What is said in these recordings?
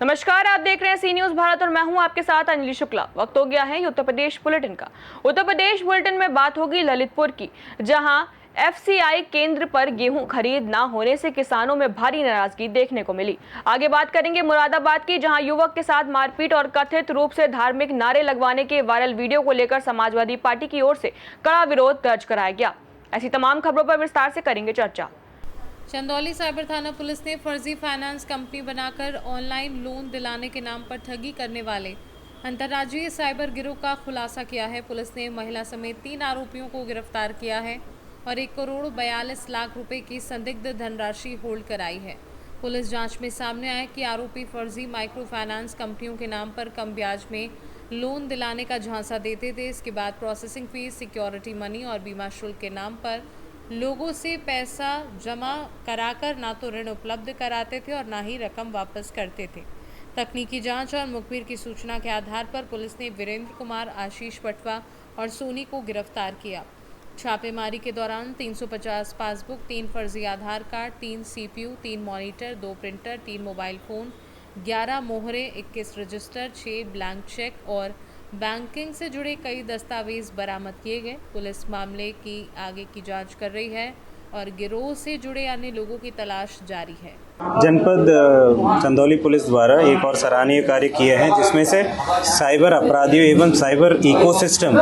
नमस्कार, आप देख रहे हैं सी न्यूज भारत और मैं हूं आपके साथ अंजलि शुक्ला। वक्त हो गया है उत्तर प्रदेश बुलेटिन का। उत्तर प्रदेश बुलेटिन में बात होगी ललितपुर की, जहां एफसीआई केंद्र पर गेहूं खरीद ना होने से किसानों में भारी नाराजगी देखने को मिली। आगे बात करेंगे मुरादाबाद की, जहां युवक के साथ मारपीट और कथित रूप से धार्मिक नारे लगवाने के वायरल वीडियो को लेकर समाजवादी पार्टी की ओर से कड़ा विरोध दर्ज कराया गया। ऐसी तमाम खबरों पर विस्तार से करेंगे चर्चा। चंदौली साइबर थाना पुलिस ने फर्जी फाइनेंस कंपनी बनाकर ऑनलाइन लोन दिलाने के नाम पर ठगी करने वाले अंतर्राज्यीय साइबर गिरोह का खुलासा किया है। पुलिस ने महिला समेत 3 आरोपियों को गिरफ्तार किया है और 1,42,00,000 रुपए की संदिग्ध धनराशि होल्ड कराई है। पुलिस जांच में सामने आया कि आरोपी फर्जी माइक्रो फाइनेंस कंपनियों के नाम पर कम ब्याज में लोन दिलाने का झांसा देते थे। इसके बाद प्रोसेसिंग फीस, सिक्योरिटी मनी और बीमा शुल्क के नाम पर लोगों से पैसा जमा कराकर ना तो ऋण उपलब्ध कराते थे और ना ही रकम वापस करते थे। तकनीकी जांच और मुखबिर की सूचना के आधार पर पुलिस ने वीरेंद्र कुमार, आशीष पटवा और सोनी को गिरफ्तार किया। छापेमारी के दौरान 350 पासबुक, 3 फर्जी Aadhaar card, 3 CPU, 3 monitor, 2 printer, 3 mobile phone, 11 मोहरे, 21 रजिस्टर, 6 ब्लैंक चेक और बैंकिंग से जुड़े कई दस्तावेज बरामद किए गए। पुलिस मामले की आगे की जांच कर रही है और गिरोह से जुड़े अन्य लोगों की तलाश जारी है। जनपद चंदौली पुलिस द्वारा एक और सराहनीय कार्य किए हैं, जिसमें से साइबर अपराधियों एवं साइबर इकोसिस्टम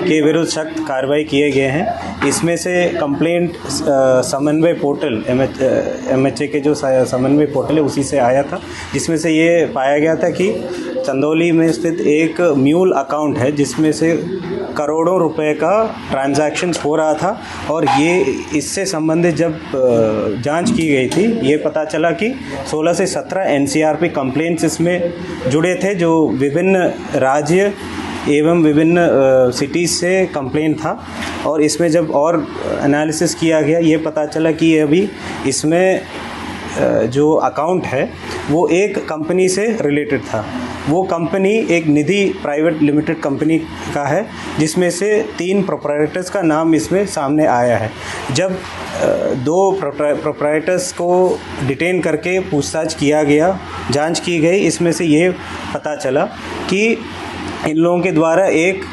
के विरुद्ध सख्त कार्रवाई किए गए हैं। इसमें से कंप्लेंट समन्वय पोर्टल MHA के जो समन्वय पोर्टल है उसी से आया था, जिसमें से ये पाया गया था कि चंदौली में स्थित एक म्यूल अकाउंट है जिसमें से करोड़ों रुपए का ट्रांजैक्शंस हो रहा था। और ये इससे संबंधित जब जांच की गई थी, ये पता चला कि 16 से 17 NCRP कंप्लेंट्स इसमें जुड़े थे, जो विभिन्न राज्य एवं विभिन्न सिटीज़ से कंप्लेंट था। और इसमें जब और एनालिसिस किया गया, ये पता चला कि ये अभी इसमें जो अकाउंट है वो एक कंपनी से रिलेटेड था। वो कंपनी एक निधि प्राइवेट लिमिटेड कंपनी का है, जिसमें से 3 प्रोप्राइटर्स का नाम इसमें सामने आया है। जब 2 प्रोप्राइटर्स को डिटेन करके पूछताछ किया गया, जांच की गई, इसमें से ये पता चला कि इन लोगों के द्वारा एक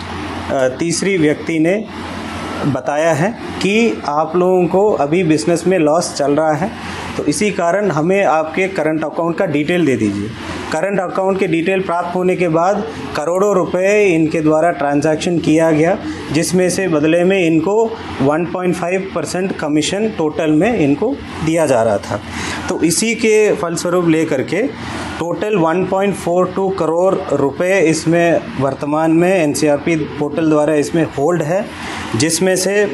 तीसरी व्यक्ति ने बताया है कि आप लोगों को अभी बिज़नेस में लॉस चल रहा है, तो इसी कारण हमें आपके करंट अकाउंट का डिटेल दे दीजिए। करंट अकाउंट के डिटेल प्राप्त होने के बाद करोड़ों रुपए इनके द्वारा ट्रांजैक्शन किया गया, जिसमें से बदले में इनको 1.5% कमीशन टोटल में इनको दिया जा रहा था। तो इसी के फलस्वरूप लेकर के टोटल 1.42 करोड़ रुपए इसमें वर्तमान में NCRP पोर्टल द्वारा इसमें होल्ड है, जिसमें से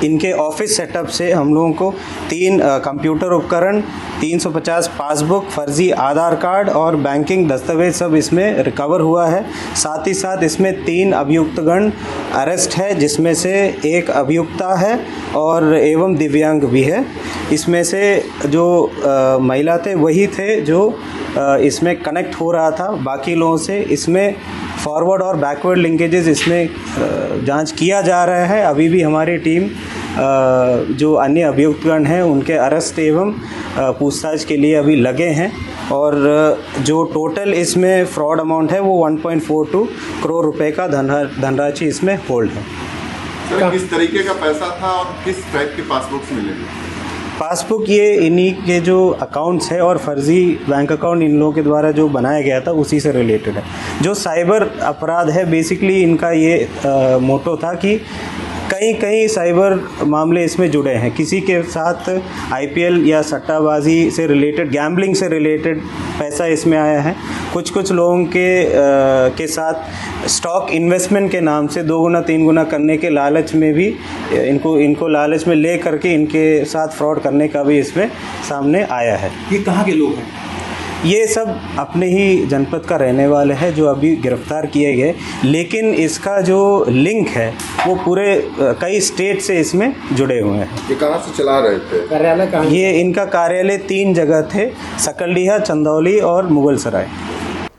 इनके ऑफिस सेटअप से हम लोगों को 3 कंप्यूटर उपकरण, 350 पासबुक, फर्जी आधार कार्ड और बैंकिंग दस्तावेज सब इसमें रिकवर हुआ है। साथ ही साथ इसमें 3 अभियुक्तगण अरेस्ट है, जिसमें से एक अभियुक्ता है और एवं दिव्यांग भी है। इसमें से जो महिला थे वही थे जो इसमें कनेक्ट हो रहा था बाकी लोगों से। इसमें फॉरवर्ड और बैकवर्ड लिंकेजेस इसमें जांच किया जा रहा है। अभी भी हमारी टीम जो अन्य अभियुक्तगण हैं उनके अरेस्ट एवं पूछताछ के लिए अभी लगे हैं। और जो टोटल इसमें फ्रॉड अमाउंट है वो 1.42 करोड़ रुपए का धनराशि इसमें होल्ड है। सर, किस तरीके का पैसा था और किस टाइप के पासबुक्स मिलेंगे? पासबुक ये इन्हीं के जो अकाउंट्स है और फर्जी बैंक अकाउंट इन लोगों के द्वारा जो बनाया गया था उसी से रिलेटेड है। जो साइबर अपराध है, बेसिकली इनका ये मोटो था कि कई साइबर मामले इसमें जुड़े हैं। किसी के साथ IPL या सट्टाबाजी से रिलेटेड, गैम्बलिंग से रिलेटेड पैसा इसमें आया है। कुछ लोगों के साथ स्टॉक इन्वेस्टमेंट के नाम से 2 गुना 3 गुना करने के लालच में भी इनको लालच में ले करके इनके साथ फ्रॉड करने का भी इसमें सामने आया है। ये कहाँ के लोग हैं? ये सब अपने ही जनपद का रहने वाले हैं जो अभी गिरफ्तार किए गए, लेकिन इसका जो लिंक है वो पूरे कई स्टेट से इसमें जुड़े हुए हैं। ये कहाँ से चला रहे थे? कार्यालय कहाँ? ये इनका कार्यालय 3 जगह थे, सकलडीहा, चंदौली और मुगलसराय।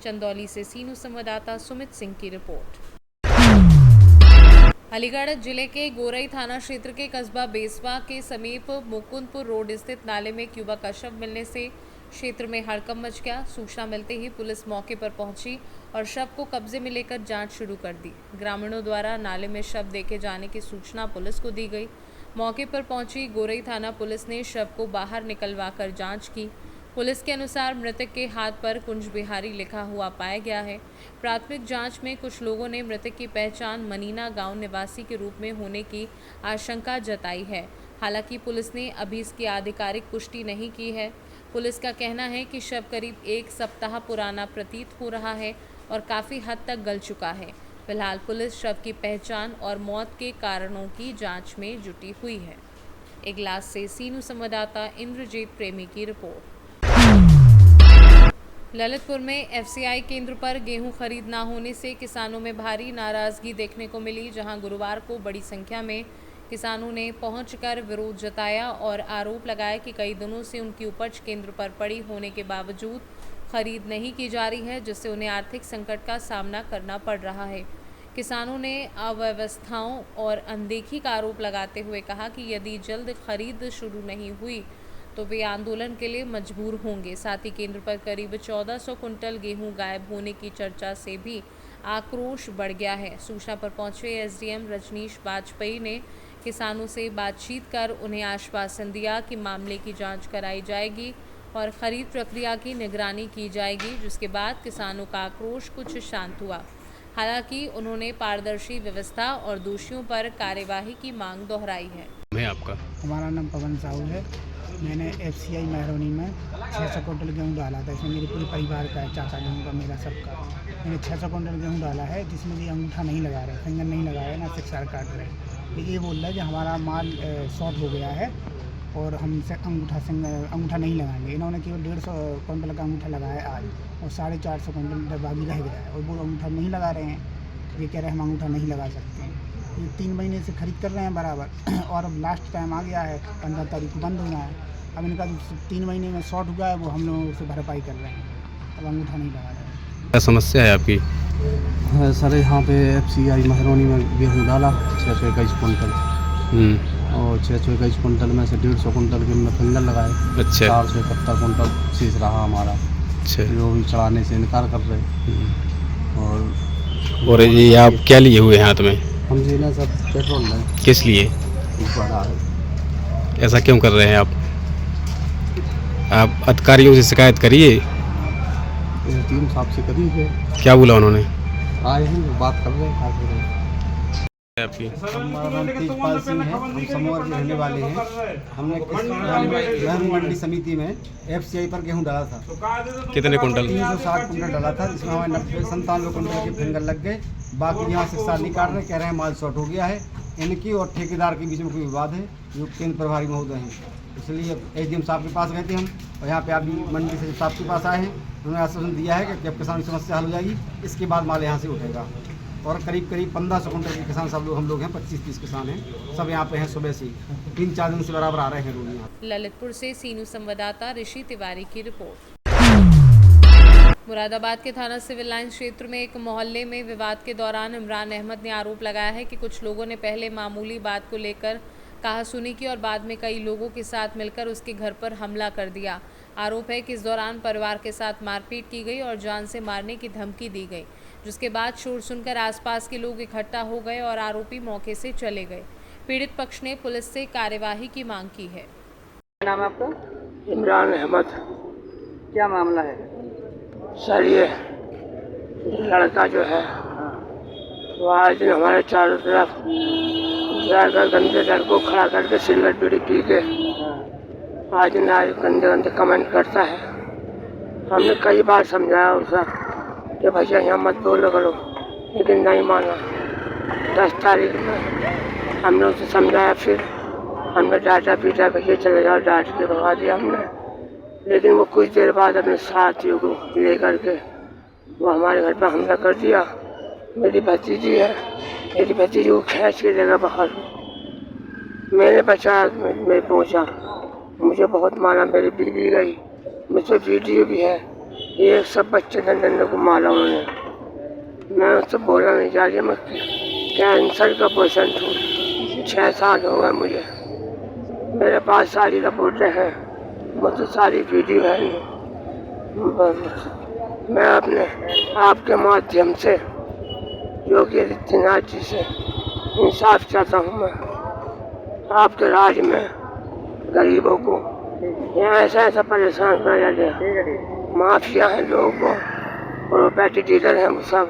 चंदौली से सीनू संवाददाता सुमित सिंह की रिपोर्ट। अलीगढ़ जिले के गोरई थाना क्षेत्र के कस्बा बेसवा के समीप मुकुंदपुर रोड स्थित नाले में एक युवक का शव मिलने से क्षेत्र में हड़कंप मच गया। सूचना मिलते ही पुलिस मौके पर पहुंची और शव को कब्जे में लेकर जांच शुरू कर दी। ग्रामीणों द्वारा नाले में शव देखे जाने की सूचना पुलिस को दी गई। मौके पर पहुंची गोरई थाना पुलिस ने शव को बाहर निकलवाकर जांच की। पुलिस के अनुसार मृतक के हाथ पर कुंज बिहारी लिखा हुआ पाया गया है। प्राथमिक जांच में कुछ लोगों ने मृतक की पहचान मनीना गांव निवासी के रूप में होने की आशंका जताई है। हालांकि पुलिस ने अभी इसकी आधिकारिक पुष्टि नहीं की है। पुलिस का कहना है कि शव करीब 1 सप्ताह पुराना प्रतीत हो रहा है और काफ़ी हद तक गल चुका है। फिलहाल पुलिस शव की पहचान और मौत के कारणों की जांच में जुटी हुई है। इगलास से सीनू संवाददाता इंद्रजीत प्रेमी की रिपोर्ट। ललितपुर में एफसीआई केंद्र पर गेहूं खरीद ना होने से किसानों में भारी नाराजगी देखने को मिली, जहां गुरुवार को बड़ी संख्या में किसानों ने पहुंचकर विरोध जताया और आरोप लगाया कि कई दिनों से उनकी उपज केंद्र पर पड़ी होने के बावजूद खरीद नहीं की जा रही है, जिससे उन्हें आर्थिक संकट का सामना करना पड़ रहा है। किसानों ने अव्यवस्थाओं और अनदेखी का आरोप लगाते हुए कहा कि यदि जल्द खरीद शुरू नहीं हुई तो वे आंदोलन के लिए मजबूर होंगे। साथ ही केंद्र पर करीब 1400 कुंटल गेहूं गायब होने की चर्चा से भी आक्रोश बढ़ गया है। सूचना पर पहुंचे एसडीएम रजनीश वाजपेयी ने किसानों से बातचीत कर उन्हें आश्वासन दिया कि मामले की जांच कराई जाएगी और खरीद प्रक्रिया की निगरानी की जाएगी, जिसके बाद किसानों का आक्रोश कुछ शांत हुआ। हालांकि उन्होंने पारदर्शी व्यवस्था और दोषियों पर कार्यवाही की मांग दोहराई है। मैं आपका हमारा नाम पवन साहू है। मैंने एफसीआई महरौनी में 600 कुंटल गेहूँ डाला था। इसमें मेरे पूरे परिवार का है, चाचा गेहूँ का, मेरा सबका। मैंने 600 कुंटल गेहूँ डाला है, जिसमें ये अंगूठा नहीं लगा रहे, फिंगर नहीं लगाया, ना शिक्षार काट रहे। लेकिन ये बोल रहा है कि हमारा माल शॉर्ट हो गया है और हमसे अंगूठा नहीं लगाएंगे। इन्होंने केवल 150 कुंटल का अंगूठा लगाया आज और 450 कुंटल बाकी रह गया है और वो अंगूठा नहीं लगा रहे हैं। ये कह रहे हैं हम अंगूठा नहीं लगा सकते हैं। ये 3 महीने से खरीद कर रहे हैं बराबर और अब लास्ट टाइम आ गया है, 15 तारीख को बंद होना है। अब इनका जो 3 महीने में शॉर्ट हुआ है वो हम लोगों से भरपाई कर रहे हैं। अब अंगूठा नहीं लगा रहे हैं। क्या समस्या है आपकी? सर यहाँ पे एफसीआई महरौनी में गेहूँ डाला 621 कुंटल और 621 कुंटल में से 150 कुंटल के में फिंगर लगाए। अच्छा। 471 कुंटल शेष रहा हमारा। अच्छा। जो भी चढ़ाने से इनकार कर रहे। और ये आप क्या लिए हुए हैं हाथ में? हम जी ना सब पेट्रोल है। किस लिए? ऐसा क्यों कर रहे हैं आप अधिकारियों से शिकायत करिए। टीम साहब से करी है। क्या बोला उन्होंने? आए हैं, बात कर रहे हैं। आपकी हमारा नाम तेजपाल सिंह है। हम समूह के रहने वाले हैं। हमने गेहूं मंडी समिति में एफसीआई पर गेहूं डाला था। कितने कुंटल? 360 कुंटल डाला था, जिसमें हमारे 97 कुंटल के फिंगर लग गए। बाकी यहाँ से साल निकाल रहे, कह रहे हैं माल शॉर्ट हो गया है। इनकी और ठेकेदार के बीच में कोई विवाद है, जो केंद्र प्रभारी महोदय हैं। इसलिए एसडीएम साहब के पास गए थे हम, और यहाँ पे अभी मंडी से साहब के पास आए हैं। उन्होंने आश्वासन दिया है कि जब किसानों की समस्या हल हो जाएगी, इसके बाद माल यहाँ से उठेगा। और करीब 1500 कुंटल के किसान सब लोग, हम लोग हैं 25-30 किसान हैं, सब यहाँ पे हैं। सुबह से 3-4 दिन से बराबर आ रहे हैं लोग यहाँ। ललितपुर से सीनू संवाददाता ऋषि तिवारी की रिपोर्ट। मुरादाबाद के थाना सिविल लाइन क्षेत्र में एक मोहल्ले में विवाद के दौरान इमरान अहमद ने आरोप लगाया है कि कुछ लोगों ने पहले मामूली बात को लेकर कहासुनी की और बाद में कई लोगों के साथ मिलकर उसके घर पर हमला कर दिया। आरोप है कि इस दौरान परिवार के साथ मारपीट की गई और जान से मारने की धमकी दी गई, जिसके बाद शोर सुनकर आसपास के लोग इकट्ठा हो गए और आरोपी मौके से चले गए। पीड़ित पक्ष ने पुलिस से कार्यवाही की मांग की है। क्या नाम है आपका? इमरान अहमद। क्या मामला है? सर ये लड़का जो है वो आज दिन हमारे चारों तरफ जाकर गंदे लड़कों को खड़ा करके सिगरेट बीड़ी पी के आज दिन आज गंदे गंदे कमेंट करता है। हमने कई बार समझाया उसे कि भैया यहाँ मत बोलो करो, लेकिन नहीं माना। 10 तारीख में हमने उसे समझाया, फिर हमने डांटा पीटा, भैया चले जाओ, डांट के भगा दिया हमने। लेकिन वो कुछ देर बाद अपने साथियों को लेकर के वो हमारे घर पर हमला कर दिया। मेरी भतीजी है, मेरी भतीजी को खींच के लेगा बाहर। मैंने बचा, मैं पहुंचा, मुझे बहुत मारा। मेरी बीवी गई, मुझसे वीडियो भी है। एक सब बच्चे नन्हे को मारा उन्होंने। मैं उससे बोला नहीं जा रही, मैं कैंसर का पेशेंट हूँ, 6 साल हो गए मुझे। मेरे पास सारी रिपोर्टें हैं, मुझे सारी वीडियो है। मैं अपने आपके माध्यम से योगी आदित्यनाथ जी से इंसाफ चाहता हूँ। मैं आपके राज्य में गरीबों को यहाँ ऐसा परेशान कर जाते हैं। माफिया हैं लोग, वो प्रॉपर्टी डीलर हैं, वो सब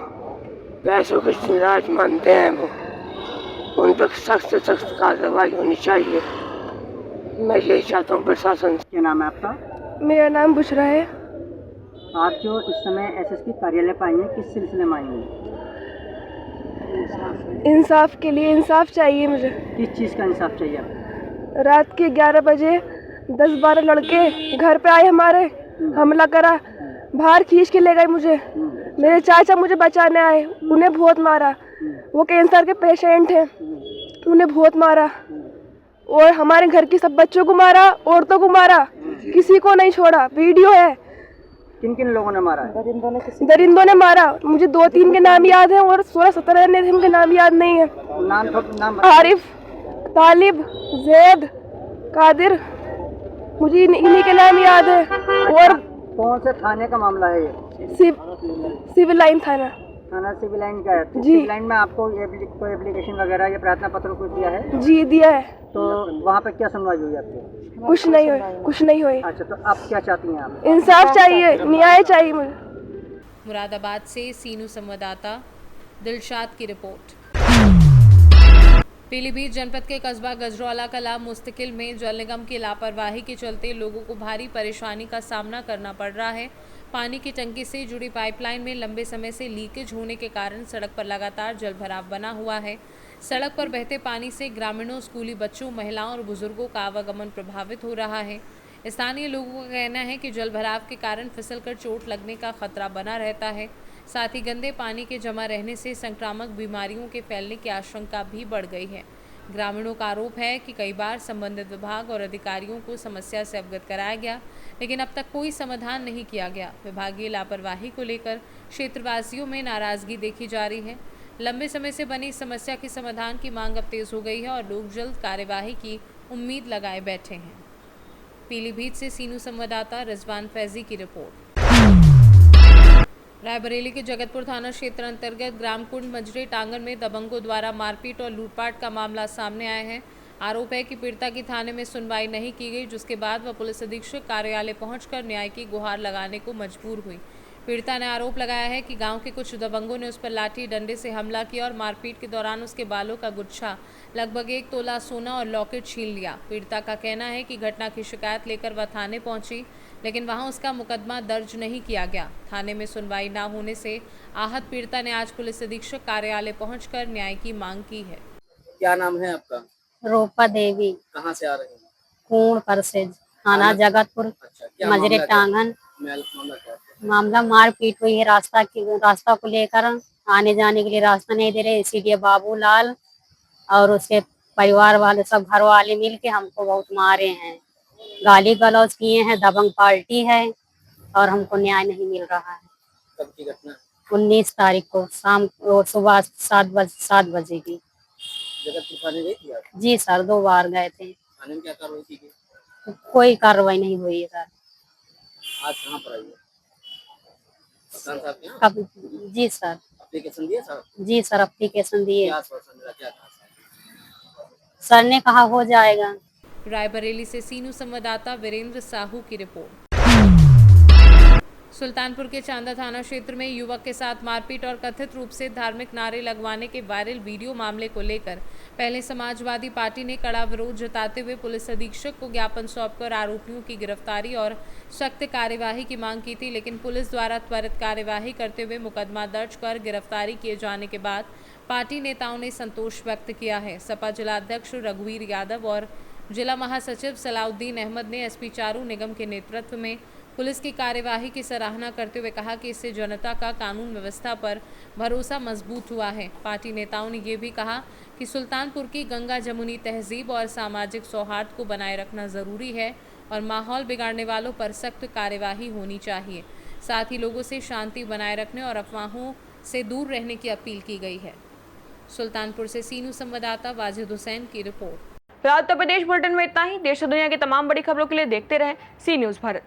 पैसों के राज मानते हैं। वो उन पर सख्त से सख्त कार्रवाई होनी चाहिए। मैं यही चाहता हूँ प्रशासन से। क्या नाम है आपका? मेरा नाम बुशरा है। आप जो इस समय एसएसपी कार्यालय पर आई हैं, किस सिलसिले में आई हैं? इंसाफ के लिए इंसाफ चाहिए मुझे। किस चीज़ का इंसाफ चाहिए आपको? रात के 11 बजे 10-12 लड़के घर पे आए, हमारे हमला करा, बाहर खींच के ले गए मुझे। मेरे चाचा मुझे बचाने आए, उन्हें बहुत मारा। वो कैंसर के पेशेंट हैं, उन्हें बहुत मारा। और हमारे घर की सब बच्चों को मारा, औरतों को मारा, किसी को नहीं छोड़ा। वीडियो है। किन किन लोगों ने मारा है? दरिंदों ने मारा। मुझे 2-3 के नाम याद हैं और 16-17 के नाम याद नहीं है। नाम आरिफ, तालिब, जैद, कादिर, मुझे इन्हीं के नाम याद है। और कौन से थाने का मामला है ये? सिविल लाइन थाना सिविल लाइन का है। तो जी। सिविल लाइन में आपको कोई एप्लीकेशन वगैरह या प्रार्थना पत्र को दिया है? जी दिया है। तो वहाँ पे क्या सुनवाई हुई आपकी? कुछ नहीं हुई। अच्छा, तो आप क्या चाहती हैं? आप इंसाफ चाहिए, न्याय चाहिए मुझे। मुरादाबाद से सीनू संवाददाता दिलशाद की रिपोर्ट। पीलीभीत जनपद के कस्बा गजरौला कला मुस्तकिल में जल निगम की लापरवाही के चलते लोगों को भारी परेशानी का सामना करना पड़ रहा है। पानी की टंकी से जुड़ी पाइपलाइन में लंबे समय से लीकेज होने के कारण सड़क पर लगातार जलभराव बना हुआ है। सड़क पर बहते पानी से ग्रामीणों, स्कूली बच्चों, महिलाओं और बुजुर्गों का आवागमन प्रभावित हो रहा है। स्थानीय लोगों का कहना है कि जलभराव के कारण फिसलकर चोट लगने का खतरा बना रहता है। साथ ही गंदे पानी के जमा रहने से संक्रामक बीमारियों के फैलने की आशंका भी बढ़ गई है। ग्रामीणों का आरोप है कि कई बार संबंधित विभाग और अधिकारियों को समस्या से अवगत कराया गया, लेकिन अब तक कोई समाधान नहीं किया गया। विभागीय लापरवाही को लेकर क्षेत्रवासियों में नाराजगी देखी जा रही है। लंबे समय से बनी इस समस्या के समाधान की मांग अब तेज हो गई है और लोग जल्द कार्यवाही की उम्मीद लगाए बैठे हैं। पीलीभीत से सीनू संवाददाता रिजवान फैजी की रिपोर्ट। रायबरेली के जगतपुर थाना क्षेत्र अंतर्गत ग्रामकुंड मजरे टांगन में दबंगों द्वारा मारपीट और लूटपाट का मामला सामने आया है। आरोप है कि पीड़िता की थाने में सुनवाई नहीं की गई, जिसके बाद वह पुलिस अधीक्षक कार्यालय पहुंचकर न्याय की गुहार लगाने को मजबूर हुई। पीड़िता ने आरोप लगाया है कि गांव के कुछ दबंगों ने उस पर लाठी डंडे से हमला किया और मारपीट के दौरान उसके बालों का गुच्छा, लगभग 1 तोला सोना और लॉकेट छीन लिया। पीड़िता का कहना है कि घटना की शिकायत लेकर वह थाने पहुंची, लेकिन वहां उसका मुकदमा दर्ज नहीं किया गया। थाने में सुनवाई न होने से आहत पीड़िता ने आज पुलिस अधीक्षक कार्यालय पहुंचकर न्याय की मांग की है। क्या नाम है आपका? रूपा देवी। कहाँ से आ रहे हैं? कुण पर से, थाना जगतपुर, अच्छा, क्या मजरे मामला टांगन। मामला क्या है? मामला मारपीट हुई है। रास्ता को लेकर आने जाने के लिए रास्ता नहीं दे रहे, इसीलिए बाबूलाल और उसके परिवार वाले, सब घर वाले मिल के हमको बहुत मारे हैं, गाली गलौज किए हैं। दबंग पार्टी है और हमको न्याय नहीं मिल रहा है। कब की घटना? 19 तारीख को शाम सुबह 7 बजे की। जगतपुर थाने गई थी आप? जी सर, 2 बार गए थे। थाने में क्या कार्रवाई की गई? कोई कार्रवाई नहीं हुई है सर। आज कहाँ पर आई है? प्रधान साहब के यहाँ? कब? जी सर। एप्लीकेशन दिया साहब? जी सर, एप्लीकेशन दिए। क्या आश्वासन मिला, क्या कहा सर ने कहा हो जाएगा। रायबरेली से सीनू संवाददाता वीरेंद्र साहू की रिपोर्ट। सुल्तानपुर के चांदा थाना क्षेत्र में युवक के साथ मारपीट और कथित रूप से धार्मिक नारे लगवाने के वायरल वीडियो मामले को लेकर पहले समाजवादी पार्टी ने कड़ा विरोध जताते हुए पुलिस अधीक्षक को ज्ञापन सौंपकर आरोपियों की गिरफ्तारी और सख्त कार्यवाही की मांग की थी, लेकिन पुलिस द्वारा त्वरित कार्यवाही करते हुए मुकदमा दर्ज कर गिरफ्तारी किए जाने के बाद पार्टी नेताओं ने संतोष व्यक्त किया है। सपा जिलाध्यक्ष रघुवीर यादव और जिला महासचिव सलाउद्दीन अहमद ने एसपी चारू निगम के नेतृत्व में पुलिस की कार्यवाही की सराहना करते हुए कहा कि इससे जनता का कानून व्यवस्था पर भरोसा मजबूत हुआ है। पार्टी नेताओं ने ये भी कहा कि सुल्तानपुर की गंगा जमुनी तहजीब और सामाजिक सौहार्द को बनाए रखना जरूरी है और माहौल बिगाड़ने वालों पर सख्त कार्यवाही होनी चाहिए। साथ ही लोगों से शांति बनाए रखने और अफवाहों से दूर रहने की अपील की गई है। सुल्तानपुर से सी न्यूज़ संवाददाता वाजिद हुसैन की रिपोर्ट। फिलहाल उत्तर प्रदेश बुलेटिन में इतना ही। देश और दुनिया की तमाम बड़ी खबरों के लिए देखते रहें सी न्यूज़ भारत।